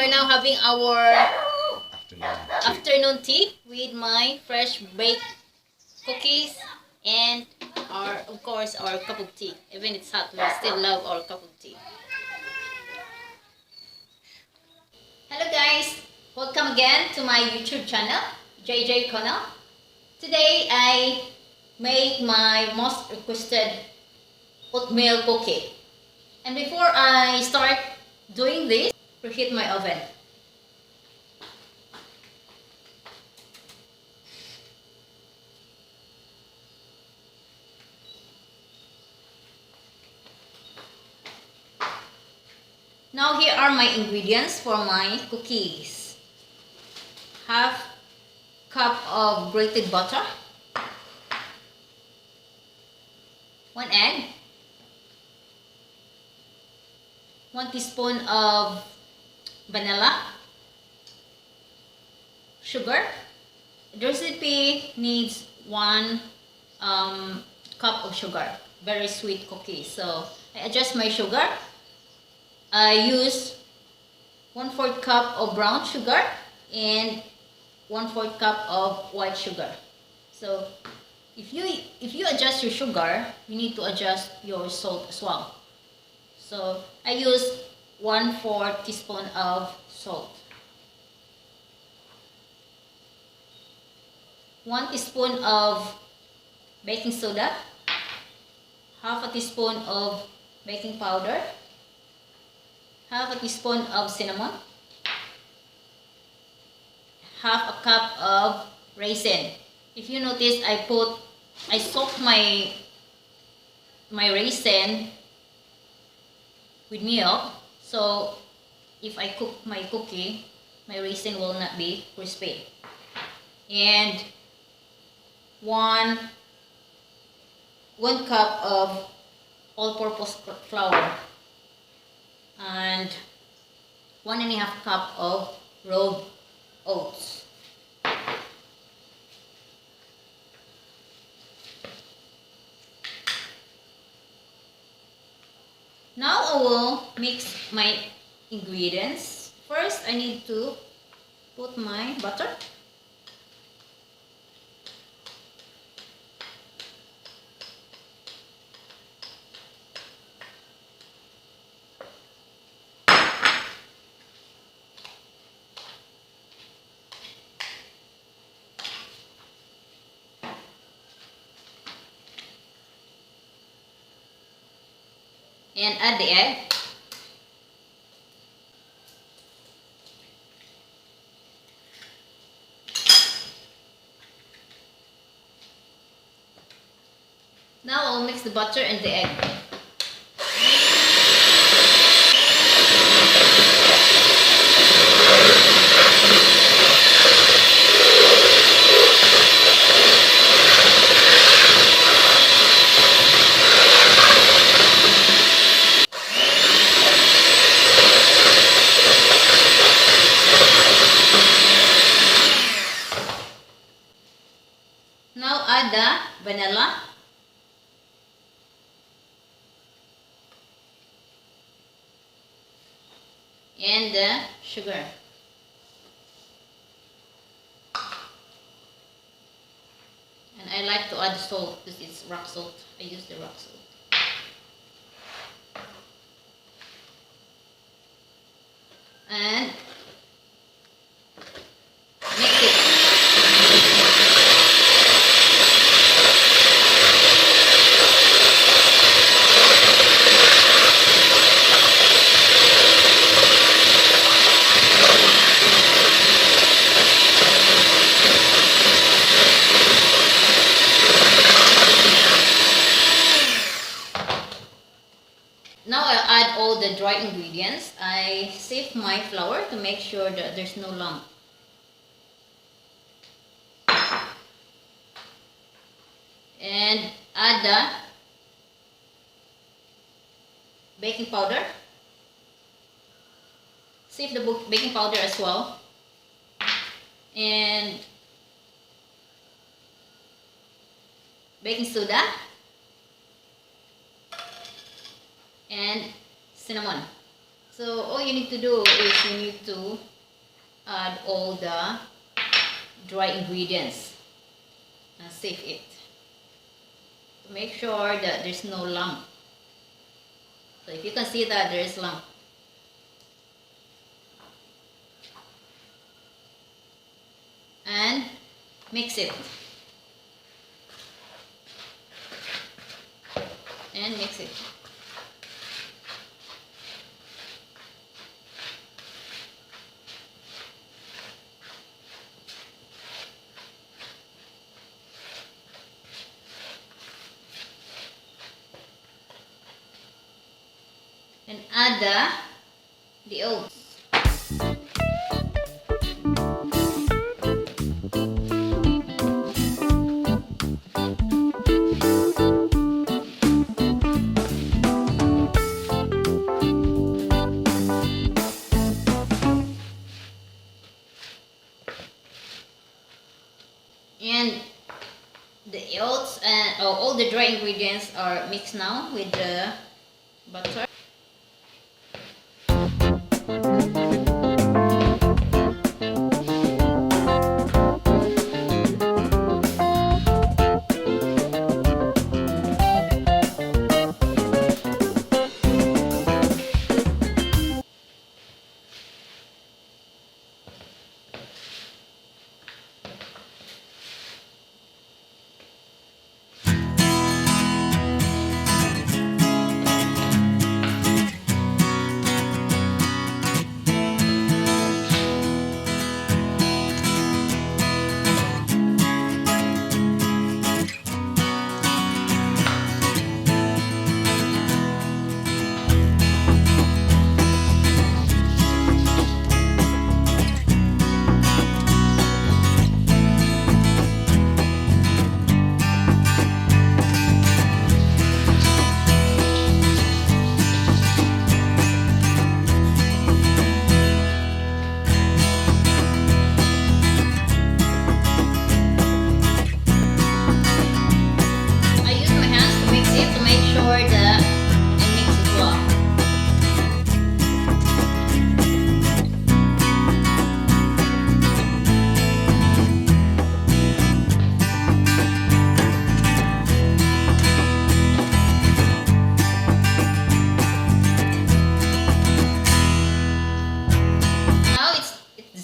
are now having our afternoon tea with my fresh baked cookies and of course our cup of tea. Even it's hot, we still love our cup of tea. Hello guys, welcome again to my YouTube channel, JJ Connell. Today I made my most requested oatmeal cookie. And before I start doing this, preheat my oven. Now here are my ingredients for my cookies. Half cup of grated butter, 1 egg, 1 teaspoon of vanilla, sugar. The recipe needs 1 cup of sugar. Very sweet cookie. So I adjust my sugar. I use 1/4 cup of brown sugar and 1/4 cup of white sugar. So if you adjust your sugar, you need to adjust your salt as well. So I use 1/4 teaspoon of salt, 1 teaspoon of baking soda, half a teaspoon of baking powder, half a teaspoon of cinnamon, half a cup of raisin. If you notice, I soaked my raisin with milk, so if I cook my cookie, my raisin will not be crispy. And one cup of all-purpose flour and 1.5 cup of rolled oats. Now I will mix my ingredients. First, I need to put my butter. And add the egg. Now I'll mix the butter and the egg. Now add the vanilla, and the sugar. And I like to add salt because it's rock salt. I use the rock salt. And mix it. Now I add all the dry ingredients. I sieve my flour to make sure that there's no lump. And add the baking powder. Sieve the baking powder as well. And baking soda. And cinnamon. So all you need to do is you need to add all the dry ingredients and sieve it to make sure that there's no lump. So if you can see that there is lump, and mix it and mix it. And add the oats. And the oats and all the dry ingredients are mixed now with the butter.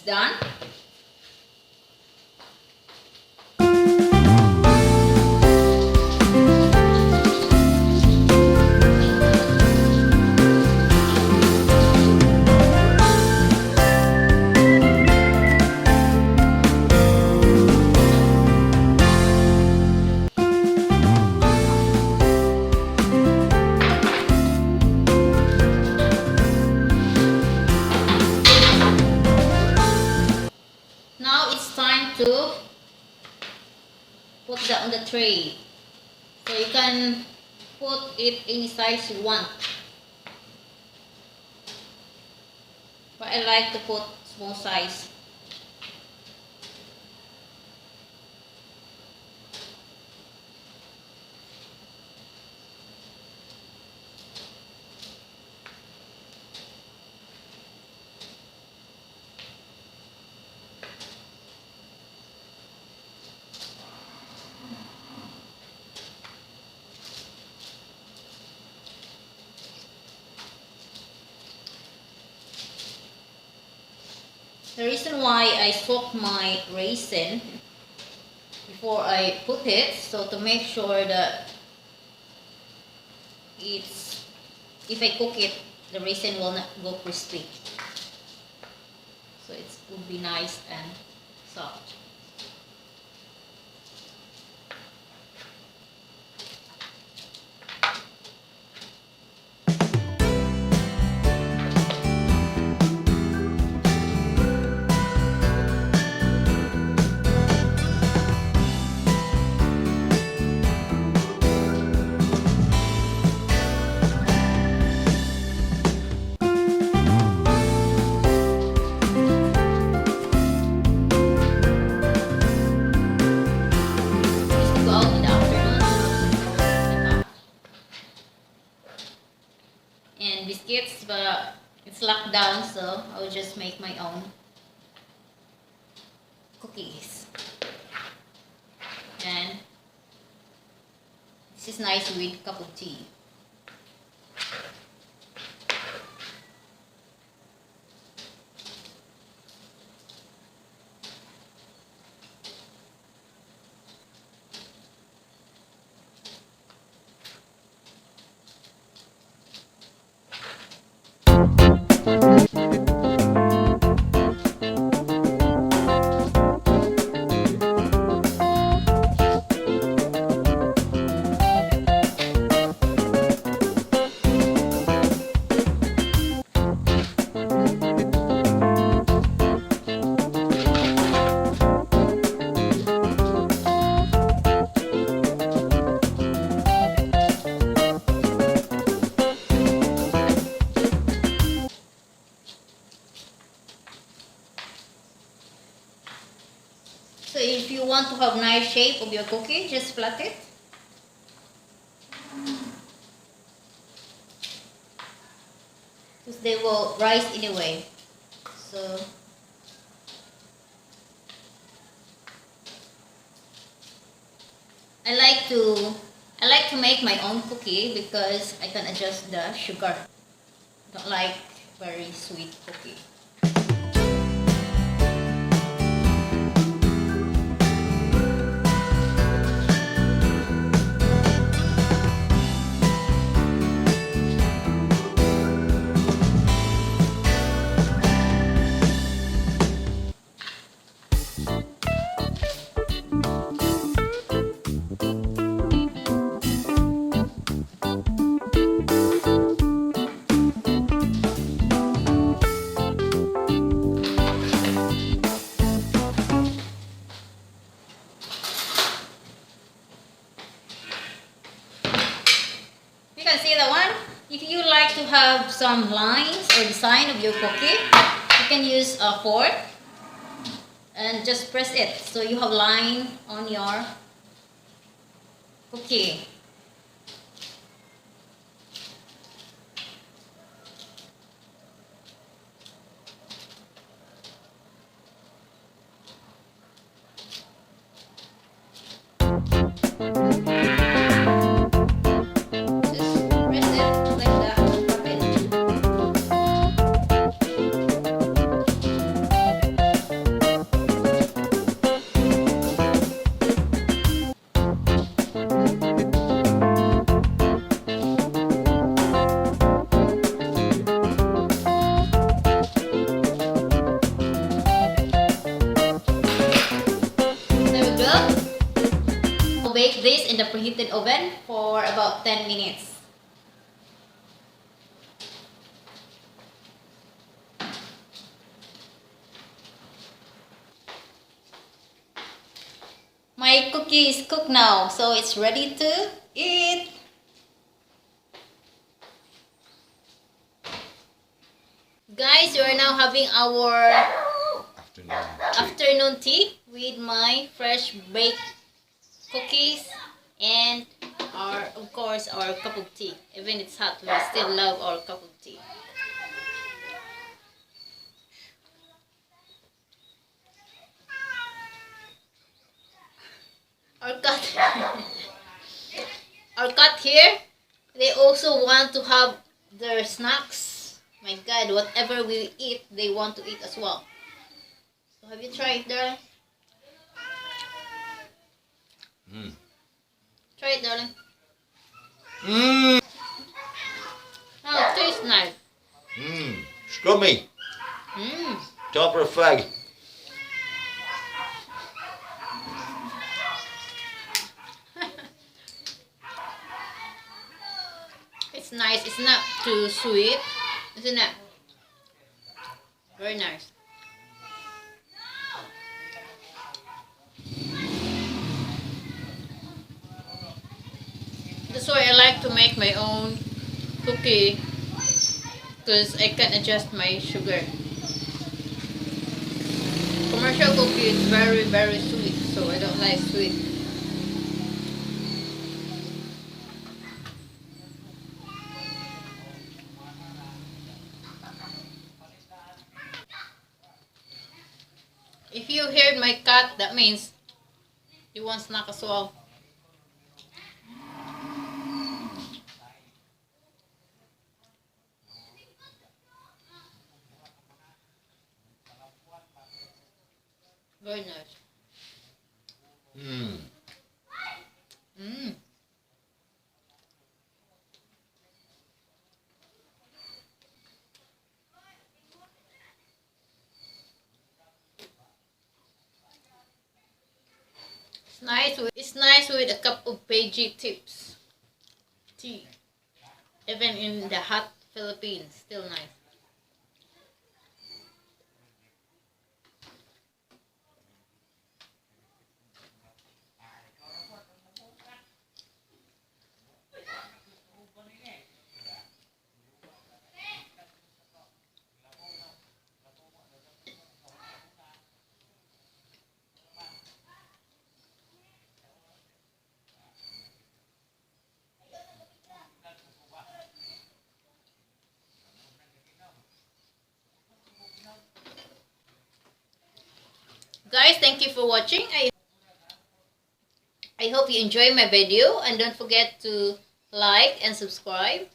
Done. Now it's time to put that on the tray. So you can put it any size you want. But I like to put small size. The reason why I soak my raisin before I put it, so to make sure that it's, if I cook it, the raisin will not go crispy. So it will be nice and soft. lockdown, so I will just make my own cookies. And this is nice with a cup of tea. So if you want to have nice shape of your cookie, just flat it. Because they will rise anyway. So I like to make my own cookie because I can adjust the sugar. I don't like very sweet cookie. You can see that one. If you like to have some lines or design of your cookie, you can use a fork and just press it so you have line on your cookie. Bake this in the preheated oven for about 10 minutes. My cookie is cooked now, so it's ready to eat. Guys, we are now having our afternoon tea with my fresh baked cookies and of course our cup of tea. Even it's hot, we still love our cup of tea. Our cat here, they also want to have their snacks. My God, whatever we eat, they want to eat as well. So have you tried that? Try it, darling. Oh, it tastes nice. Scrummy. Top of a fag. It's nice. It's not too sweet, isn't it? Very nice. That's why I like to make my own cookie, because I can adjust my sugar. Commercial cookie is very sweet, so I don't like sweet. If you heard my cat, that means he wants snack as well. Very nice. Mmm. Mm. It's nice with a cup of Beijing tips tea. Even in the hot Philippines, still nice. Guys, thank you for watching. I hope you enjoy my video, and don't forget to like and subscribe.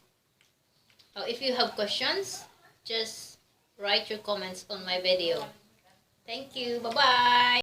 If you have questions, just write your comments on my video. Thank you. Bye-bye.